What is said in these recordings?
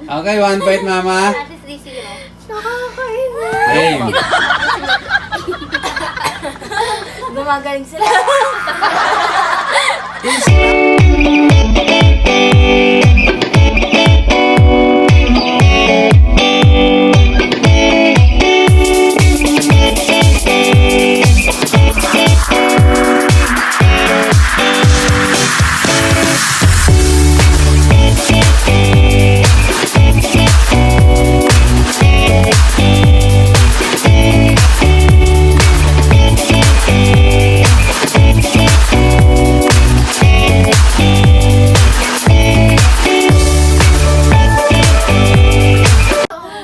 Okay, 1 point, mama. At least 3-0. Nakakainis. Game. Gumagaling sila.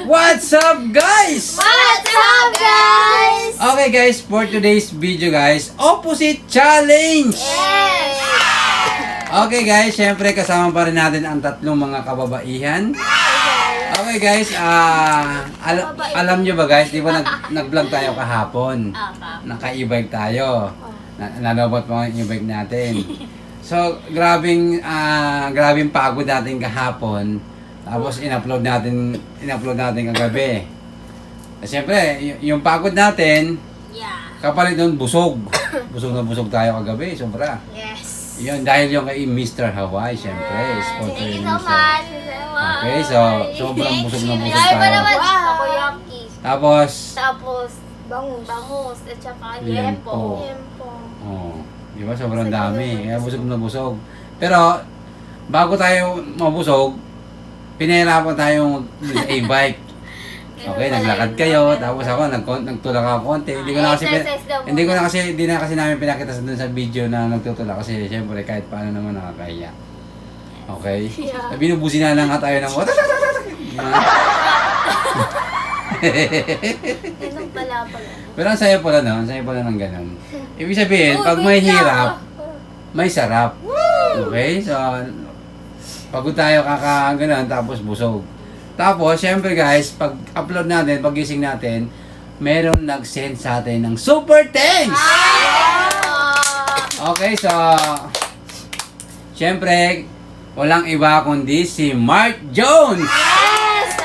What's up, guys? What's up, guys? Okay, guys, for today's video, guys, opposite challenge. Yes! Okay, guys, syempre kasama pa rin natin ang tatlong mga kababaihan. Okay, guys, alam nyo ba, guys, di ba nag-vlog tayo kahapon? Naka-e-bike tayo. Nalobot mo ang e-bike natin. So, grabing pagod natin kahapon. Tapos in-upload natin kagabi. Siyempre, yung pagod natin, Yeah. kapalit nun busog. Busog na busog tayo kagabi, sobra. Yes. Yun, dahil yung kay Mr. Hawaii, siyempre, sponsor Thank you ni so Mr. much. Okay, so, sobrang busog na busog Ay, pa tayo. naman. Takoyaki. Tapos, Tapos, Bangus. bangus. At saka Liempo. liempo. Tempo. oh, di ba, sobrang dami. Kaya busog na busog. Pero, bago tayo mabusog, pinahirapan tayong e-bike. Okay, naglakad kayo, tapos ako nagtulak ako konti. Hindi na kasi namin pinakita dun sa video na nagtutulak kasi syempre kahit paano naman nakakahiya. Okay? Yeah. Binubusin na lang nga tayo ng Ganun pala pala. Pero ang saya pala no, ang saya pala ng ganun. Ibig sabihin, pag may hirap, may sarap. Okay? So, pagod tayo kakaganon, tapos busog. Tapos, syempre guys, pag upload natin, pag gising natin, meron nag-send sa atin ng super thanks! Okay, so, syempre, walang iba kundi si Mark Jones! Yes!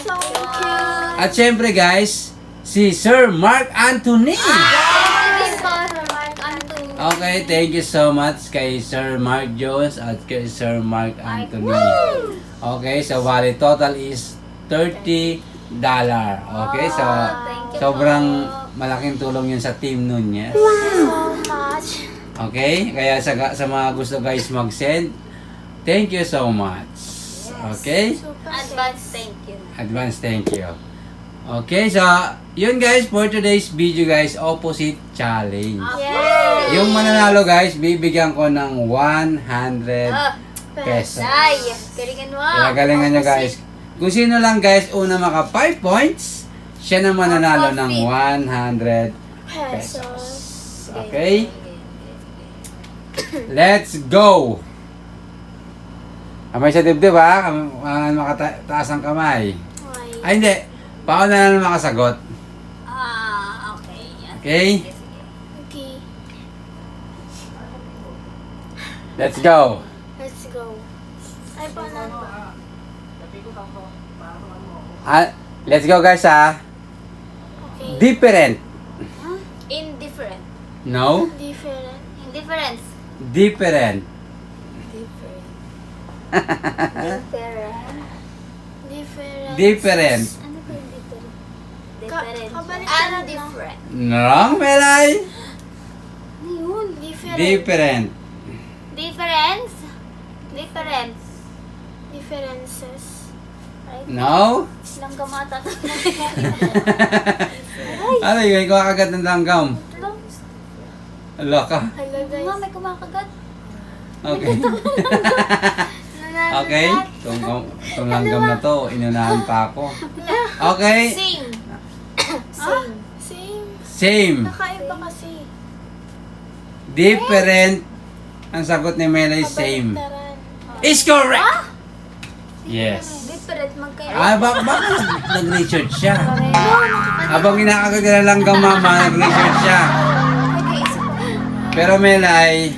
So cute. At syempre guys, si Sir Mark Anthony! Okay, thank you so much kay Sir Mark Jones at kay Sir Mark Anthony. Okay, so bali total is $30. Okay, so Thank you sobrang po. malaking tulong yun sa team nun, yes. So much. Okay, kaya sa mga gusto guys mag-send, thank you so much. Okay? Advance thank you. Advance thank you. Okay, so yun guys for today's video guys, opposite challenge. Yes. Yung mananalo guys, bibigyan ko ng 100 pesos. Ay, galingan mo. Galingan nyo guys. Kung sino lang guys, una maka 5 points, siya na mananalo ng 100 pesos. Okay? Let's go! Kamay sa dibdib ha, makataas ang kamay. Ay hindi, paano na lang makasagot. Okay. Yan. Okay? Okay. Let's go! Let's go. Ay, paano ba? Let's go guys ha. Okay. Different. Indifferent. No? Different. Indifference. Different. Different. Different. Different. Different. Ano ba yung different? Kabalik Different. ka And lang, no? different. Wrong, Melay. Ano yun? Different. Different. Difference? Difference. Differences. Right? No? Ilang gamata. Ano yun? Ikaw agad ng langgam. Ala ka. Hello guys. Mga may kumakagat. Okay. Nanalo Okay. lahat. Itong langgam na to, inunahan pa ako. Okay. Sing. Same. Same. Same. Nakaiba kasi. Different. Ang sagot ni Melay, same. Kabaliktaran. Is correct! Yes. Different magkaya. Baka nag-research siya. Habang inakagat ka na langgam mama, nag-research siya. Nag-iisip ako. Pero Melay,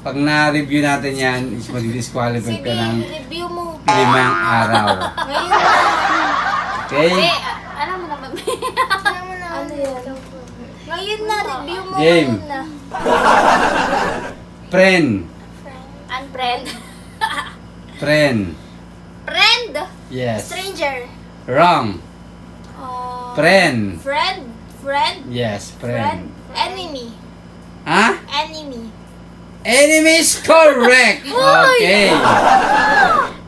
pag na-review natin yan, is mag-disqualify ka ng Review mo. 5 araw. Ngayon na. Okay? Alam mo naman. Alam mo na ano yan. Ngayon na, review mo Game. ngayon na. Friend. Unfriend. Friend. Friend. Yes. Stranger. Wrong. Friend. Friend. Friend. Yes, Friend. friend. Enemy. Ha? Enemy. Enemy is correct. Okay.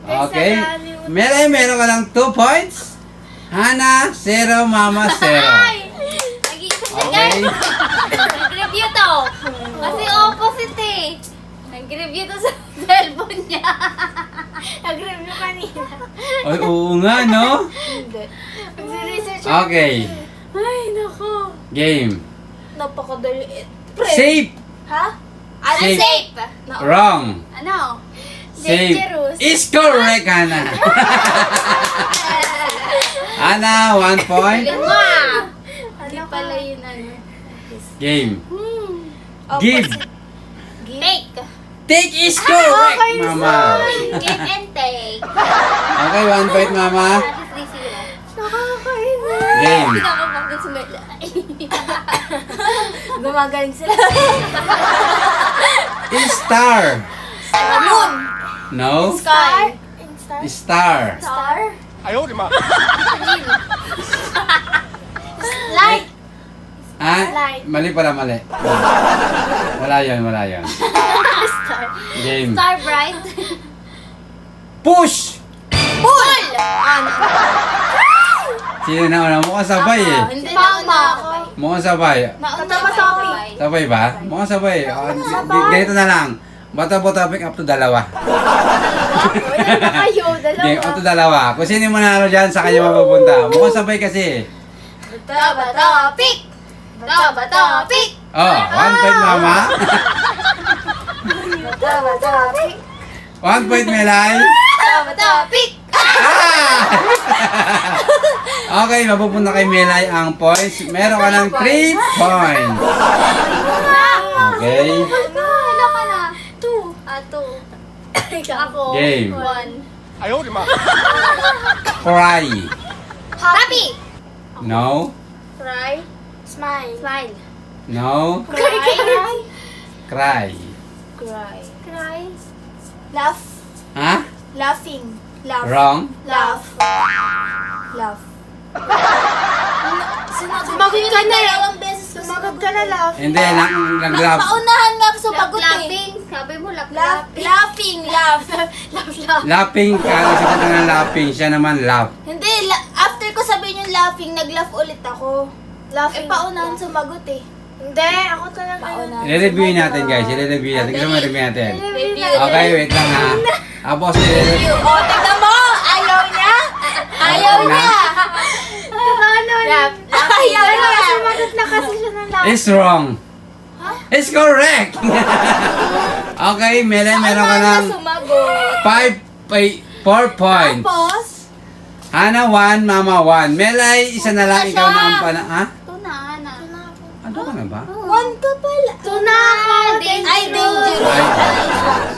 Okay. Meron ka lang 2 points. Hana, 0, Mama, 0. Nag-iisa siya, Okay. guys. Nag-review to. Kasi opposite eh. Nag-review to sa cellphone niya. Nag-review kanina. Ay, oo nga, no? Hindi. Nag-research Okay. Ay, nako. Game. Napakadali. Safe. Ha? Ano Safe. safe? Wrong. Ano? Safe Dangerous. is correct, Hana. Hana, 1 point. Galing mo ah. Ano pala yun ano? Game. Give. Take. Take is correct, Mama. Give and take. Okay, 1 point, Mama. At least 3-0. Nakakainis. Game. Pinakapagod sa mela. Gumagaling sila. Star. Moon. No. Sky. Star. Star. Star. Light. Ah, Light. mali pala, mali. Wala yun, wala yun. Star. Game. Star bright. Push! Pull! Ano? Sino na una? Mukhang sabay eh. Hindi Mama na ako. Mukhang sabay. Bata ba topic? Sabay ba? Mukhang sabay. Ganito na lang. Bata po topic up to 2. Wala na kayo. Game up to Dalawa. 2. Kung sino yung manalo dyan, sa kanya mapupunta. Mukhang sabay kasi. Bata ba topic? Bata ba topic? Oh, 1 point, Mama. Bata ba topic? 1 point, Melay. Bata ba topic? Ah! Okay, mapupunta kay Melay ang points. Meron ka ng 3 points. Okay. Ano ka na? 2. Ah, 2. Ako. Game. 1. Cry. Happy! No. Cry. Smile. Smile. No. Cry. Cry. Cry. Cry. Laugh. Ha? Laughing. Laugh. Wrong. Laugh. Laugh. Sumagot ka na. Dalawang beses sumagot ka na, laugh. Hindi, nag-grab. Paunahan nga sumagot eh. Laughing. Sabi mo, Laugh. Laughing. Laugh. Laugh. Lapping ka. Sagot ka ng lapping. Siya naman laugh. Hindi, after ko sabihin yung laughing, nag-laugh ulit ako. Laughing. Paunahan sumagot eh. Hindi, ako talaga. Paunahan. I-review natin, guys. I-review natin. Gusto mo i-review natin? Review. Okay, wait lang ha. Tapos, i-review. Oh, tignan mo! Ayaw niya! Ayaw Na? niya! Ano Ayaw niya! Sumagot na kasi siya ng laugh. It's wrong. It's correct. Okay, meron ka ng Sumagot. 4 points. Tapos, Hana 1, Mama 1. Melay, isa na lang. Ikaw na ang ha? Ito na, Ana. Ano ka na ba? one ka pala. Tuna ako. Dangerous. Ay, dangerous. Ay,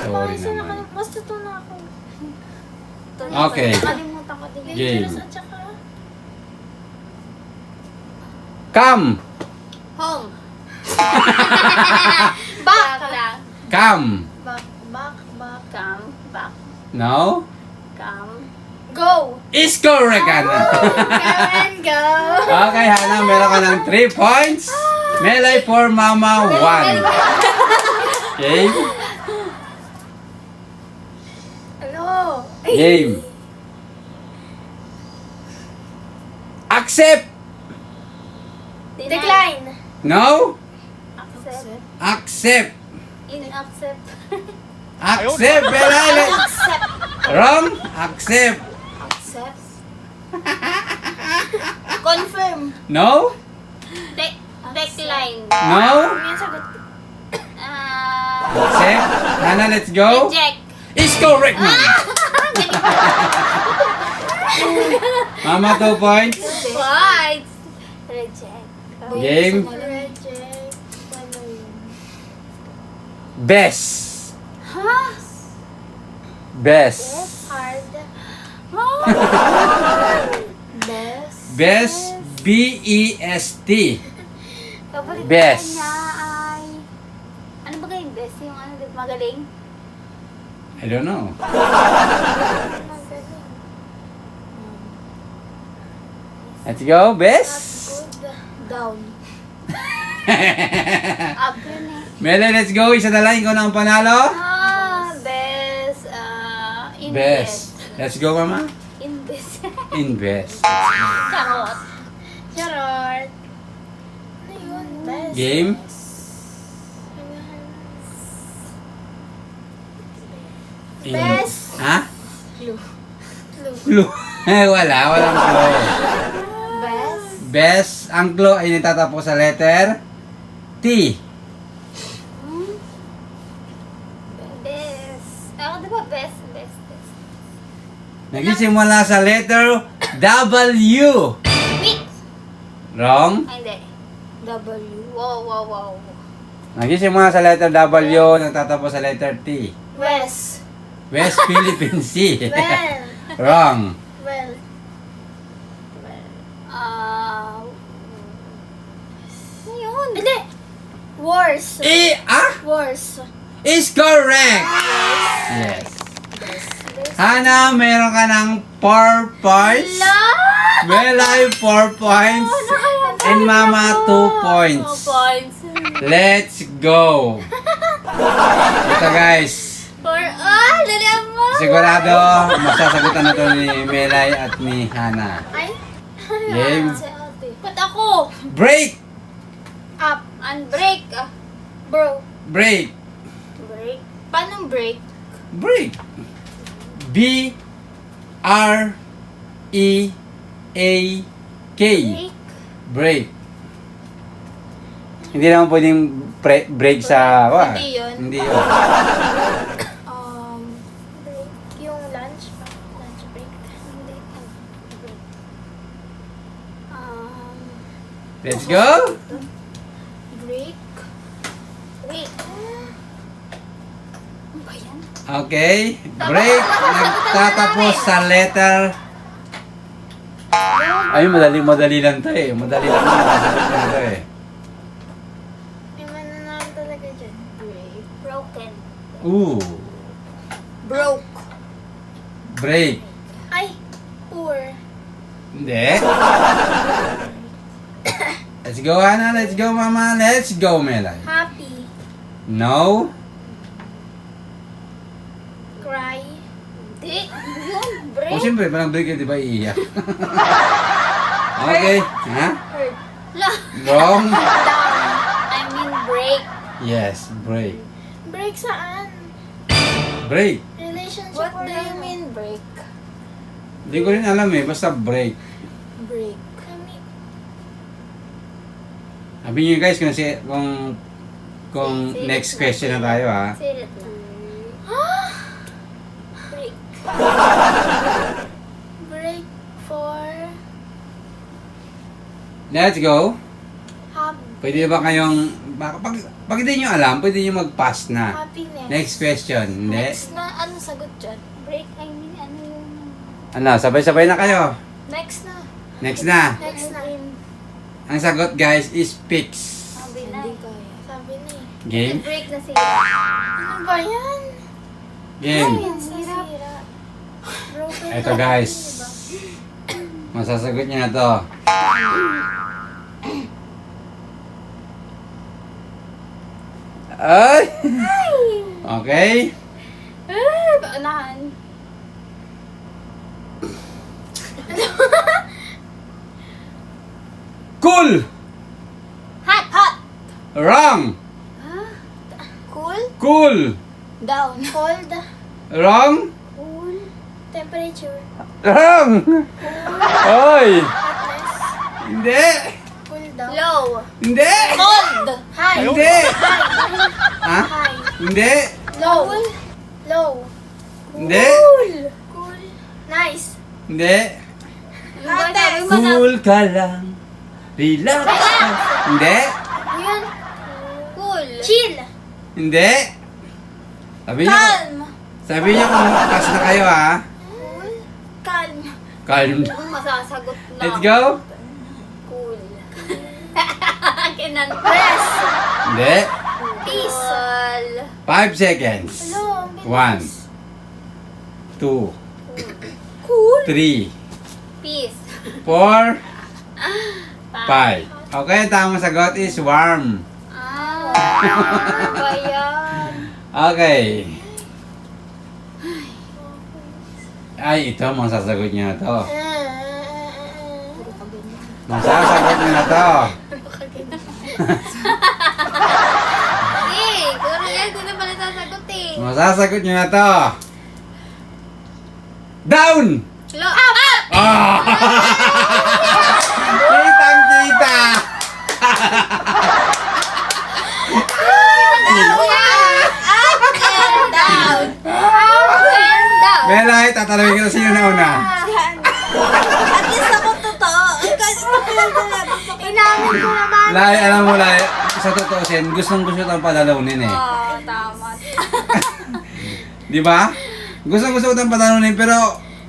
sorry Basta naman. Basta tuna ako. Okay. Nakalimutan ko din. Game. Dangerous at saka. Come. Home. Back. lang. Come. Back. Come. Back. No? Come. Go. Is correct, Hana. Come and go. Okay, Hana, meron ka ng 3 points. Melay for Mama 1. Okay? Ano? Game. Accept. Decline. No? Accept. Accept. Inaccept. Accept, Melay. Accept. Wrong? Accept. Accept. Confirm. No? Decline. No? Yung sagot. Accept. Hana, let's go. Reject. Is correct, Mama. Mama, 2 points. What? Reject. Game. Reject. Ano yun? Best. Huh? Best. Hard. Best. Best, B-E-S-T. Kapalit Best. niya ay... Ano ba kayong best? Yung ano, di ba, magaling? I don't know. Let's go, best. Good. Down. Up yun eh. Mele, let's go. Isa na lang. Ikaw na ang panalo. Best, invest. Best. Let's go, mama. Invest. Invest. Charot. Charot. Ano yun? Best. Game? Best. Ha? Clue. Clue. Walang clue. Best. Best. Ang clue ay natatapos sa letter T. Best. Ako di ba best? Best. Nagsisimula sa letter W. Wait! Wrong. Ay, hindi. W. Wow. Nagsisimula sa letter W, nagtatapos sa letter T. West. West Philippine Sea. Well. Wrong. Well. Ano yun? Hindi. Worse. Worse. Is correct. Yes. Hana, meron ka ng 4 points. Melay 4 points. And Mama 2 points. 2 points. Let's go. Ito guys. Dali mo. Sigurado masasagutan na to ni Melay at ni Hana. Ay. Game. Si ate. Ba't ako? Break. Up. Unbreak. Bro. Break. Break. Paano break? Break. B R E A K. Break. Break. Hindi naman pwedeng break sa... Hindi yun. Hindi yun. Break. Yung lunch ba? Lunch break. Hindi. Break. Let's go. Break. Wait. Ano ba yan? Okay. Break. Nagtatapos sa letter... Ay, madali lang to eh. Madali lang to eh. May mananalo talaga dyan. Break. Broken. Ooh. Broke. Break. Ay. Poor. Hindi. Let's go, Hana. Let's go, Mama. Let's go, Melay. Happy. No. Cry. Hindi. Ano yun? Break. O, siyempre, parang break yun, di ba? Iiyak. Okay. Ha? Hurt. Wrong. I mean break. Yes, break. Break saan? Break. Relationship What or do you ano? mean break? Hindi ko rin alam eh. Basta break. Break. Kami. Sabi niyo guys kung Say next it question na tayo ha. Say it na. Break. Break for Let's go. happy. Pwede ba kayong pag hindi niyo alam, pwede niyo mag-pass na. Happiness. Next question. Hindi. Next na, ano sagot dyan? Break, I mean, ano yung... Ano, sabay-sabay na kayo. Next na. Next na. Next na. Ang sagot guys is fix. Sabi na. Hindi kaya. Sabi na eh. Game. Break na siya. Ano ba yan? Game. Yan, sira. Broken Eto na. guys. Masasagot niyo na to. Ay! Okay. Paunahan. Cool! Hot. Hot. Wrong! Cool. Cool! Down. Cold. Wrong! Cool. Temperature. Wrong! Oy! Hotness. Hindi! Cool down. Low. Hindi! Cold. High. Hindi! Ha? High. Hindi! Low. Low. Hindi! Cool. Nice. Hindi! Latex. Cool ka lang. Relax. Hindi! Yun. Cool. Chill. Hindi! Sabi niyo, Calm. sabi niyo kung pass na kayo ha. Cool. Calm. Calm. Ang masasagot na. Let's go. Cool. Kinan. Press. Hindi. Peace. Cool. 5 seconds. Hello, ang 1, bilis. 2, Cool. 3, Peace. 4, 5. Okay, tamang sagot is warm. Ah, ano ba yan? Okay. Ay, ito, masasagot niyo na to. Masasagot niyo na to. Eh, puro yan. Hindi na pala sasagot eh. Masasagot niyo na to. Down! Up! Ah! Kitang-kita! Up and down. Up and down. Melay, tatanungin ko sino na una. At least ako totoo. Kasi inamin ko naman. Lai, alam mo, Lai, sa totoosin, gustong-gusto itong palalunin eh. Oh, tama. Di ba? Gustong-gusto itong palalunin, pero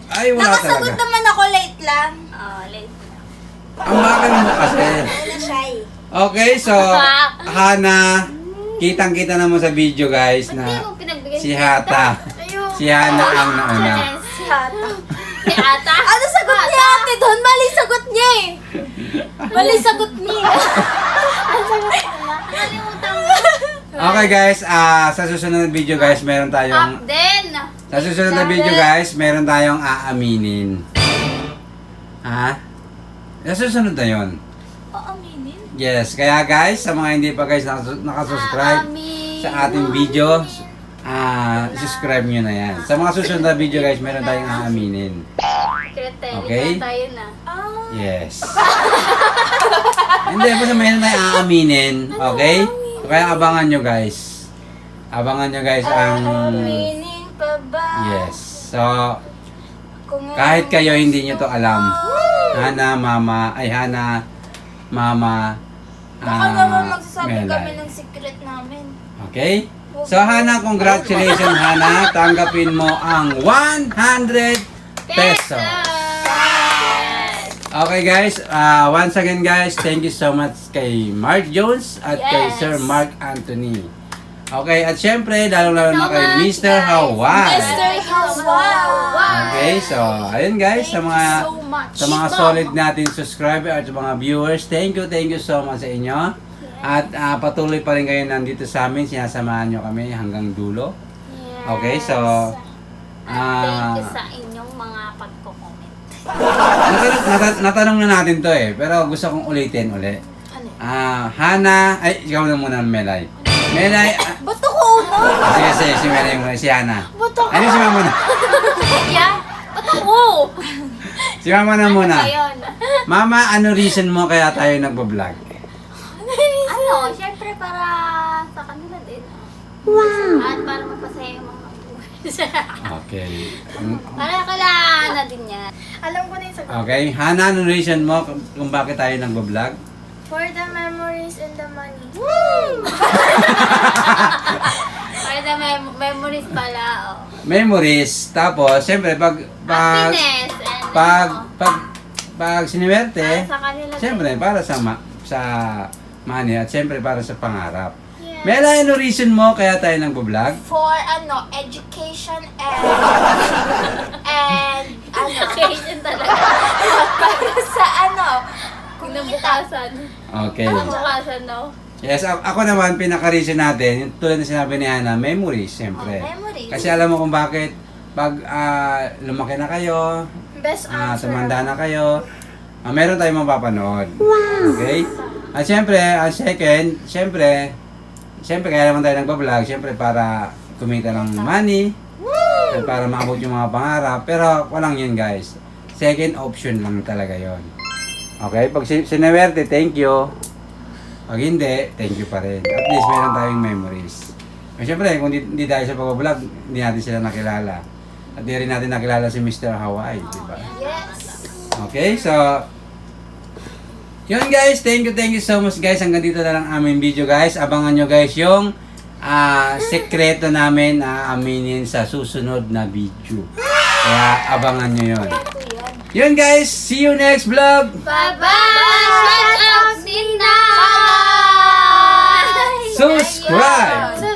ay, wala Nakasagot talaga. naman ako late lang. Oh, late. Ang bakal mo kasi. Ano siya eh. Okay, so, Hana, kitang-kita naman sa video guys Hindi na mo pinagbigay si Hata. Ayun. Si Hana ang nauna. Si Hata. Si Ata? Ano sagot niya ate doon? Mali sagot niya eh. Mali sagot niya. Ano sagot niya? Nakalimutan mo. Okay guys, sa susunod na video guys, meron Up tayong then. sa susunod na video guys, meron tayong aaminin. Ha? Sa susunod na 'yon. Aaminin? Yes, kaya guys, sa mga hindi pa guys nakasubscribe Amin. sa ating video, subscribe nyo na yan. Sa mga susunod na video guys, meron tayong aaminin. Krete, Okay. tayo na. Ah. Yes. Hindi, basta meron tayong aaminin. Okay? Kaya abangan nyo guys. Abangan nyo guys ang... Aaminin pa ba? Yes. So, Kung kahit kayo hindi nyo to alam. Hana, Mama, Mama, Baka naman magsasabi Melay. kami ng secret namin. Okay? So, Hana, congratulations, Hana. Tanggapin mo ang 100 pesos. Okay, guys. Once again, guys, thank you so much kay Mark Jones at kay Yes. Sir Mark Anthony. Okay, at syempre, lalo-lalo na kay much, Mr. guys. Hawaii. Mr. Hawaii. Okay, so, ayun guys, sa mga so much. sa mga solid natin subscriber at sa mga viewers, thank you so much sa inyo. At patuloy pa rin kayo nandito sa amin, sinasamahan nyo kami hanggang dulo. Okay, so Thank you sa inyong mga pagko-comment. natanong na natin to eh, pero gusto kong ulitin uli. Ano? Hana, ay ikaw na muna Melay. Melay, Ba't ako una? sige, si Melay muna, si Hana. Ba't ako? Ano si Mama na? Yeah? Ba't ako? Si Mama na muna. Ano ba yun? Mama, ano reason mo kaya tayo nagbo-vlog? Ano, syempre para sa kanila din. Wow! At para mapasaya yung mga viewers. Okay. Para kailangan na din yan. Alam ko na yung sagot. Okay, Hana, ano reason mo kung bakit tayo nagbo-vlog? For the memories and the money. Para the memories pala, oh. Memories, tapos, siyempre, pag Happiness and pag siniwerte, para sa kanila siyempre, din. para sa money at siyempre para sa pangarap. Yes. Melay, ano reason mo kaya tayo nagbo-vlog? For education and Education talaga. para sa Kinabukasan. Okay. Kinabukasan, no? Yes, ako naman, pinaka-reason natin, yung tulad na sinabi ni Hana, memories, siyempre. memories. Kasi alam mo kung bakit, pag lumaki na kayo, Best answer. tumanda na kayo, meron tayong mapapanood. Okay? At siyempre, ang second, siyempre, kaya naman tayo nagbablog, siyempre para kumita ng money, at para maabot yung mga pangarap, pero walang yun guys. Second option lang talaga yon. Okay? Pag sinewerte, thank you. Pag hindi, thank you pa rin. At least meron tayong memories. At siyempre, kung hindi dahil sa pag-vlog, hindi natin sila nakilala. At di rin natin nakilala si Mr. Hawaii, di ba? Yes. Okay, so yun guys, thank you so much guys. Hanggang dito na lang aming video guys. Abangan nyo guys yung sekreto namin na aminin sa susunod na video. Kaya abangan nyo yun. Yun guys, see you next vlog. Bye-bye! Shut up, Nina! Subscribe!